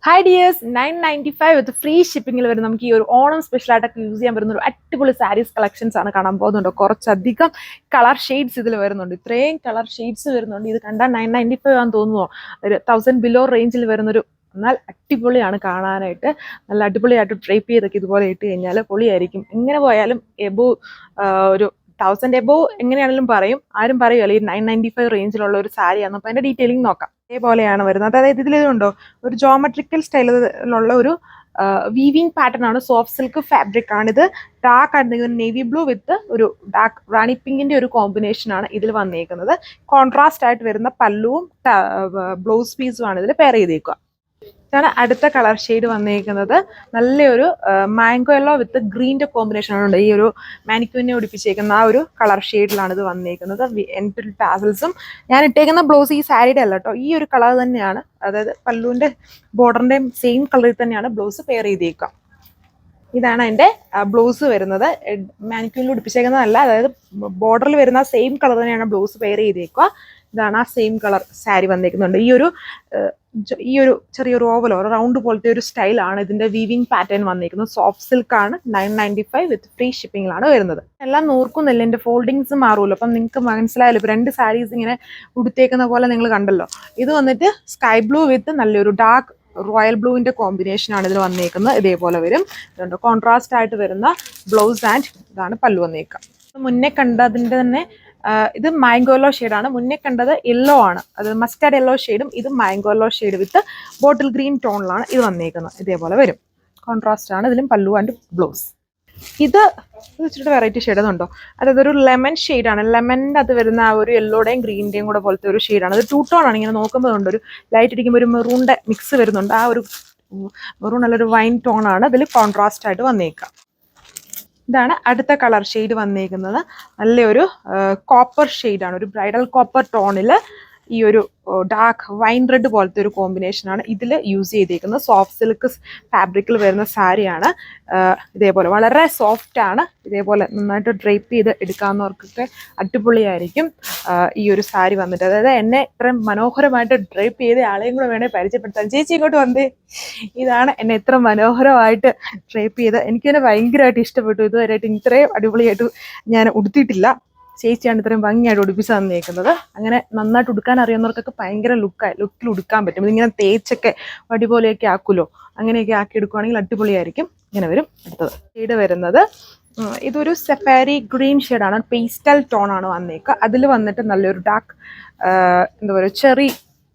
Hi dears, 995 with free shipping വരെ നമുക്ക് ഈ ഒരു ഓണം സ്പെഷ്യൽ ആയിട്ടൊക്കെ യൂസ് ചെയ്യാൻ പറ്റുന്ന ഒരു അടിപൊളി സാരീസ് കളക്ഷൻസ് ആണ് കാണാൻ പോകുന്നുണ്ട്. കുറച്ചധികം കളർ ഷെയ്ഡ്സ് ഇതിൽ വരുന്നുണ്ട്. ഇത്രയും കളർ ഷെയ്ഡ്സ് വരുന്നുണ്ട്. ഇത് കണ്ടാൽ 995 ആണെന്ന് തോന്നുമോ? ഒരു 1000 ബിലോ റേഞ്ചിൽ വരുന്നൊരു എന്നാൽ അടിപൊളിയാണ് കാണാനായിട്ട്. നല്ല അടിപൊളിയായിട്ട് ഡ്രൈപ്പ് ചെയ്തൊക്കെ ഇതുപോലെ ഇട്ട് കഴിഞ്ഞാൽ പൊളിയായിരിക്കും. എങ്ങനെ പോയാലും എബോ ഒരു 1000 എബോ എങ്ങനെയാണെങ്കിലും പറയും. ആരും പറയുമല്ലോ ഈ 995 റേഞ്ചിലുള്ള ഒരു സാരിയാണ്. അപ്പോൾ അതിൻ്റെ ഡീറ്റെയിലിംഗ് നോക്കാം. ഇതേപോലെയാണ് വരുന്നത്. അതായത് ഇതിലുണ്ടോ ഒരു ജോമെട്രിക്കൽ സ്റ്റൈലിലുള്ള ഒരു വീവിങ് പാറ്റേൺ ആണ്. സോഫ്റ്റ് സിൽക്ക് ഫാബ്രിക് ആണ്. ഇത് ഡാർക്ക് ആയിട്ട് നേവി ബ്ലൂ വിത്ത് ഒരു ഡാർക്ക് റാണി പിങ്കിന്റെ ഒരു കോമ്പിനേഷൻ ആണ് ഇതിൽ വന്നേക്കുന്നത്. കോൺട്രാസ്റ്റ് ആയിട്ട് വരുന്ന പല്ലുവും ബ്ലൗസ് പീസും ആണ് ഇതിൽ പെയർ ചെയ്തേക്കുക. ഇതാണ് അടുത്ത കളർ ഷെയ്ഡ് വന്നേക്കുന്നത്. നല്ലൊരു മാംഗോ യെല്ലോ വിത്ത് ഗ്രീൻ്റെ കോമ്പിനേഷൻ ആണ്. ഈ ഒരു മാനിക്യൂവിനെ ഒടിപ്പിച്ചേക്കുന്ന ആ ഒരു കളർ ഷെയ്ഡിലാണ് ഇത് വന്നേക്കുന്നത്. എൻഡ് ടാസൽസും ഞാൻ ഇട്ടേക്കുന്ന ബ്ലൗസ് ഈ സാരിയുടെ അല്ല കേട്ടോ, ഈ ഒരു കളർ തന്നെയാണ്. അതായത് പല്ലുവിൻ്റെ ബോർഡറിൻ്റെയും സെയിം കളറിൽ തന്നെയാണ് ബ്ലൗസ് പെയർ ചെയ്തേക്കുക. ഇതാണ് അതിൻ്റെ ബ്ലൗസ് വരുന്നത്. മാനിക്യൂവിൽ ഒടിപ്പിച്ചേക്കുന്നതല്ല, അതായത് ബോർഡറിൽ വരുന്ന സെയിം കളർ തന്നെയാണ് ബ്ലൗസ് പെയർ ചെയ്തേക്കുക. ഇതാണ് ആ സെയിം കളർ സാരി വന്നേക്കുന്നുണ്ട്. ഈ ഒരു ചെറിയൊരു ഓവലോ റൗണ്ട് പോലത്തെ ഒരു സ്റ്റൈലാണ് ഇതിന്റെ വീവിങ് പാറ്റേൺ വന്നേക്കുന്നത്. സോഫ്റ്റ് സിൽക്ക് ആണ്. 995 വിത്ത് ഫ്രീ ഷിപ്പിംഗിലാണ് വരുന്നത്. എല്ലാം നോക്കുന്നില്ല, എൻ്റെ ഫോൾഡിങ്സ് മാറുമല്ലോ. അപ്പം നിങ്ങൾക്ക് മനസ്സിലായല്ലോ, ഇപ്പം രണ്ട് സാരീസ് ഇങ്ങനെ ഉടുത്തേക്കുന്ന പോലെ നിങ്ങൾ കണ്ടല്ലോ. ഇത് വന്നിട്ട് സ്കൈ ബ്ലൂ വിത്ത് നല്ലൊരു ഡാർക്ക് റോയൽ ബ്ലൂവിന്റെ കോമ്പിനേഷൻ ആണ് ഇതിൽ വന്നേക്കുന്നത്. ഇതേപോലെ വരും. ഇതുണ്ട് കോൺട്രാസ്റ്റ് ആയിട്ട് വരുന്ന ബ്ലൗസ് ആൻഡ് ഇതാണ് പല്ലു വന്നേക്കുക. മുന്നേ കണ്ടതിൻ്റെ തന്നെ ഇത് മാംഗോലോ ഷെയ്ഡാണ്. മുന്നേ കണ്ടത് യെല്ലോ ആണ്, അത് മസ്റ്റാർഡ് യെല്ലോ ഷെയ്ഡും ഇത് മാംഗോലോ ഷെയ്ഡ് വിത്ത് ബോട്ടിൽ ഗ്രീൻ ടോണിലാണ് ഇത് വന്നേക്കുന്നത്. ഇതേപോലെ വരും. കോൺട്രാസ്റ്റ് ആണ് ഇതിലും പല്ലു ആൻഡ് ബ്ലൗസ്. ഇത് വെച്ചിട്ട് വെറൈറ്റി ഷെയ്ഡ് അതുണ്ടോ, അതായത് ഒരു ലെമൺ ഷെയ്ഡാണ്. ലെമണിൻ്റെ അത് വരുന്ന ആ ഒരു യെല്ലോടെയും ഗ്രീൻ്റെയും കൂടെ പോലത്തെ ഒരു ഷെയ്ഡാണ്. അത് ടൂ ടോൺ ആണ്. ഇങ്ങനെ നോക്കുമ്പോൾ ഉണ്ട് ഒരു ലൈറ്റ് അടിക്കുമ്പോൾ ഒരു മെറൂണിൻ്റെ മിക്സ് വരുന്നുണ്ട്. ആ ഒരു മെറൂൺ നല്ലൊരു വൈൻ ടോണാണ് ഇതിൽ കോൺട്രാസ്റ്റ് ആയിട്ട് വന്നേക്കുക. ഇതാണ് അടുത്ത കളർ ഷെയ്ഡ് വന്നേക്കുന്നത്. നല്ലൊരു കോപ്പർ ഷെയ്ഡാണ്. ഒരു ബ്രൈഡൽ കോപ്പർ ടോണിൽ ഈ ഒരു ഡാർക്ക് വൈൻ റെഡ് പോലത്തെ ഒരു കോമ്പിനേഷനാണ് ഇതിൽ യൂസ് ചെയ്തേക്കുന്നത്. സോഫ്റ്റ് സിൽക്ക് ഫാബ്രിക്കിൽ വരുന്ന സാരിയാണ്. ഇതേപോലെ വളരെ സോഫ്റ്റ് ആണ്. ഇതേപോലെ നന്നായിട്ട് ഡ്രൈപ്പ് ചെയ്ത് എടുക്കാവുന്നവർക്കൊക്കെ അടിപൊളിയായിരിക്കും ഈ ഒരു സാരി വന്നിട്ട്. അതായത് എന്നെ ഇത്രയും മനോഹരമായിട്ട് ഡ്രൈപ്പ് ചെയ്ത ആളെയും കൂടെ വേണേൽ പരിചയപ്പെടുത്താം. ചേച്ചി ഇങ്ങോട്ട് വന്നേ. ഇതാണ് എന്നെ ഇത്ര മനോഹരമായിട്ട് ഡ്രൈപ്പ് ചെയ്ത് എനിക്കെന്നെ ഭയങ്കരമായിട്ട് ഇഷ്ടപ്പെട്ടു. ഇതുവരെയായിട്ട് ഇത്രയും അടിപൊളിയായിട്ട് ഞാൻ ഉടുത്തിയിട്ടില്ല. ചേച്ചിയാണ് ഇത്രയും ഭംഗിയായിട്ട് ഉടുപ്പിച്ച് തന്നേക്കുന്നത്. അങ്ങനെ നന്നായിട്ട് ഉടുക്കാൻ അറിയുന്നവർക്കൊക്കെ ഭയങ്കര ലുക്കിൽ ഉടുക്കാൻ പറ്റും. ഇതിങ്ങനെ തേച്ചൊക്കെ വടിപോലെയൊക്കെ ആക്കുമല്ലോ, അങ്ങനെയൊക്കെ ആക്കി എടുക്കുവാണെങ്കിൽ അടിപൊളിയായിരിക്കും. ഇങ്ങനെ വരും. അടുത്തത് ഷെയ്ഡ് വരുന്നത് ഇതൊരു സഫാരി ഗ്രീൻ ഷെയ്ഡാണ്. പേസ്റ്റൽ ടോൺ ആണ് വന്നേക്കുക. അതിൽ വന്നിട്ട് നല്ലൊരു ഡാർക്ക് എന്താ പറയുക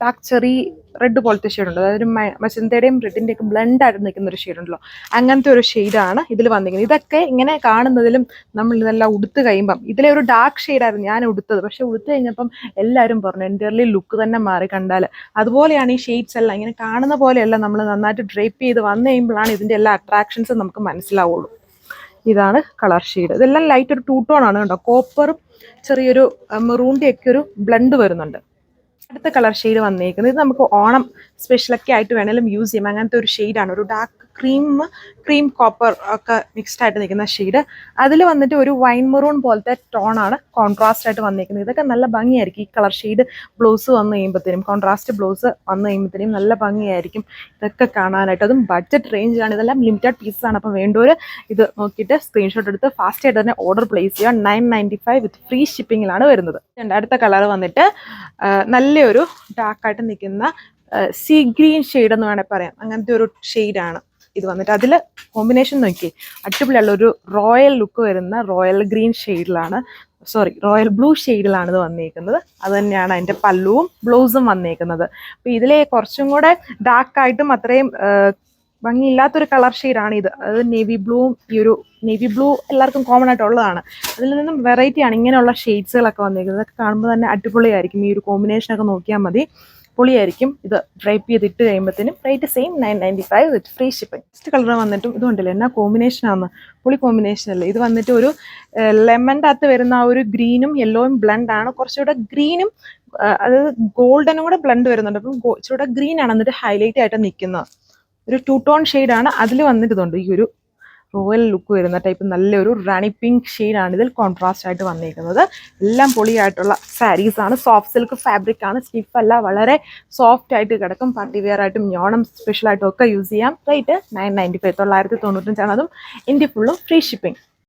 ഡാർക്ക് ചെറി റെഡ് പോലത്തെ ഷെയ്ഡുണ്ട്. അതായത് മജന്തയുടെയും റെഡിൻ്റെയൊക്കെ ബ്ലെൻഡ് ആയിട്ട് നിൽക്കുന്ന ഒരു ഷെയ്ഡുണ്ടല്ലോ, അങ്ങനത്തെ ഒരു ഷെയ്ഡാണ് ഇതിൽ വന്നിരിക്കുന്നത്. ഇതൊക്കെ ഇങ്ങനെ കാണുന്നതിലും നമ്മൾ ഇതെല്ലാം ഉടുത്ത് കഴിയുമ്പം ഇതിലെ ഒരു ഡാർക്ക് ഷെയ്ഡായിരുന്നു ഞാൻ ഉടുത്തത്. പക്ഷെ ഉടുത്ത് കഴിഞ്ഞപ്പം എല്ലാവരും പറഞ്ഞു എൻ്റെർലി ലുക്ക് തന്നെ മാറി. കണ്ടാൽ അതുപോലെയാണ് ഈ ഷെയ്ഡ്സ് എല്ലാം. ഇങ്ങനെ കാണുന്ന പോലെയല്ല, നമ്മൾ നന്നായിട്ട് ഡ്രൈപ്പ് ചെയ്ത് വന്നു കഴിയുമ്പോഴാണ് ഇതിൻ്റെ എല്ലാ അട്രാക്ഷൻസും നമുക്ക് മനസ്സിലാവുള്ളൂ. ഇതാണ് കളർ ഷെയ്ഡ്. ഇതെല്ലാം ലൈറ്റ് ഒരു ടൂ ടോൺ ആണ് കേട്ടോ. കോപ്പറും ചെറിയൊരു മെറൂണിൻ്റെ ഒക്കെ ഒരു ബ്ലെൻഡ് വരുന്നുണ്ട്. അടുത്ത കളർ ഷെയ്ഡ് വന്നേക്കുന്നത് ഇത് നമുക്ക് ഓണം സ്പെഷ്യലൊക്കെ ആയിട്ട് വേണമെങ്കിലും യൂസ് ചെയ്യാം. അങ്ങനത്തെ ഒരു ഷെയ്ഡാണ്. ഒരു ഡാർക്ക് ക്രീം കോപ്പർ ഒക്കെ മിക്സ്ഡ് ആയിട്ട് നിൽക്കുന്ന ഷെയ്ഡ്. അതിൽ വന്നിട്ട് ഒരു വൈൻ മെറൂൺ പോലത്തെ ടോണാണ് കോൺട്രാസ്റ്റ് ആയിട്ട് വന്നേക്കുന്നത്. ഇതൊക്കെ നല്ല ഭംഗിയായിരിക്കും. ഈ കളർ ഷെയ്ഡ് ബ്ലൗസ് വന്നു കഴിയുമ്പോഴത്തേനും, കോൺട്രാസ്റ്റ് ബ്ലൗസ് വന്നു കഴിയുമ്പോഴത്തേനും നല്ല ഭംഗിയായിരിക്കും ഇതൊക്കെ കാണാനായിട്ട്. അതും ബഡ്ജറ്റ് റേഞ്ചാണ്. ഇതെല്ലാം ലിമിറ്റഡ് പീസസ് ആണ്. അപ്പം വേണ്ടവർ ഇത് നോക്കിയിട്ട് സ്ക്രീൻഷോട്ട് എടുത്ത് ഫാസ്റ്റ് ആയിട്ട് തന്നെ ഓർഡർ പ്ലേസ് ചെയ്യുക. 995 വിത്ത് ഫ്രീ ഷിപ്പിങ്ങിലാണ് വരുന്നത്. അടുത്ത കളർ വന്നിട്ട് നല്ലൊരു ഡാർക്കായിട്ട് നിൽക്കുന്ന സീ ഗ്രീൻ ഷെയ്ഡ് എന്ന് വേണമെങ്കിൽ പറയാം. അങ്ങനത്തെ ഒരു ഷെയ്ഡാണ് ഇത് വന്നിട്ട്. അതിൽ കോമ്പിനേഷൻ നോക്കി അടിപൊളിയുള്ള ഒരു റോയൽ ലുക്ക് വരുന്ന റോയൽ ഗ്രീൻ ഷെയ്ഡിലാണ്, റോയൽ ബ്ലൂ ഷെയ്ഡിലാണ് ഇത് വന്നേക്കുന്നത്. അത് തന്നെയാണ് അതിൻ്റെ പല്ലുവും ബ്ലൗസും വന്നേക്കുന്നത്. അപ്പോൾ ഇതിലെ കുറച്ചും കൂടെ ഡാർക്കായിട്ടും അത്രയും ഭംഗിയില്ലാത്തൊരു കളർ ഷെയ്ഡാണ് ഇത്. അത് നേവി ബ്ലൂവും ഈ ഒരു നേവി ബ്ലൂ എല്ലാവർക്കും കോമൺ ആയിട്ടുള്ളതാണ്. അതിൽ നിന്നും വെറൈറ്റിയാണ് ഇങ്ങനെയുള്ള ഷെയ്ഡ്സുകളൊക്കെ വന്നിരിക്കുന്നത്. ഇതൊക്കെ കാണുമ്പോൾ തന്നെ അടിപൊളിയായിരിക്കും. ഈ ഒരു കോമ്പിനേഷനൊക്കെ നോക്കിയാൽ മതി, പൊളിയായിരിക്കും. ഇത് ഡ്രൈപ്പ് ചെയ്തിട്ട് കഴിയുമ്പോഴത്തേനും റേറ്റ് സെയിം 995 വിത്ത് ഫ്രീ ഷിപ്പിംഗ്. നെക്സ്റ്റ് കളർ വന്നിട്ടും ഇതുണ്ടല്ലോ, എന്നാ കോമ്പിനേഷനാണ്, പൊളി കോമ്പിനേഷൻ അല്ലേ. ഇത് വന്നിട്ട് ഒരു ലെമണിൻ്റെ അകത്ത് വരുന്ന ആ ഒരു ഗ്രീനും യെല്ലോയും ബ്ലെൻഡാണ്. കുറച്ചുകൂടെ ഗ്രീനും അതായത് ഗോൾഡനും കൂടെ ബ്ലെൻഡ് വരുന്നുണ്ട്. അപ്പം കുറച്ചുകൂടെ ഗ്രീൻ ആണ് എന്നിട്ട് ഹൈലൈറ്റ് ആയിട്ട് നിൽക്കുന്നത്. ഒരു ടൂ ടോൺ ഷെയ്ഡാണ്. അതിൽ വന്നിട്ടുണ്ട് ഈ ഒരു റോയൽ ലുക്ക് വരുന്ന ടൈപ്പ് നല്ലൊരു റാണി പിങ്ക് ഷെയ്ഡാണ് ഇതിൽ കോൺട്രാസ്റ്റ് ആയിട്ട് വന്നിരിക്കുന്നത്. എല്ലാം പൊളിയായിട്ടുള്ള സാരീസാണ്. സോഫ്റ്റ് സിൽക്ക് ഫാബ്രിക് ആണ്, സ്റ്റിഫ് അല്ല, വളരെ സോഫ്റ്റ് ആയിട്ട് കിടക്കും. പാർട്ടി വെയർ ആയിട്ടും ഓണം സ്പെഷ്യലായിട്ടും ഒക്കെ യൂസ് ചെയ്യാം. റേറ്റ് 995, 995. അതും ഇന്ത്യ ഫുള്ളും ഫ്രീ ഷിപ്പിംഗ്.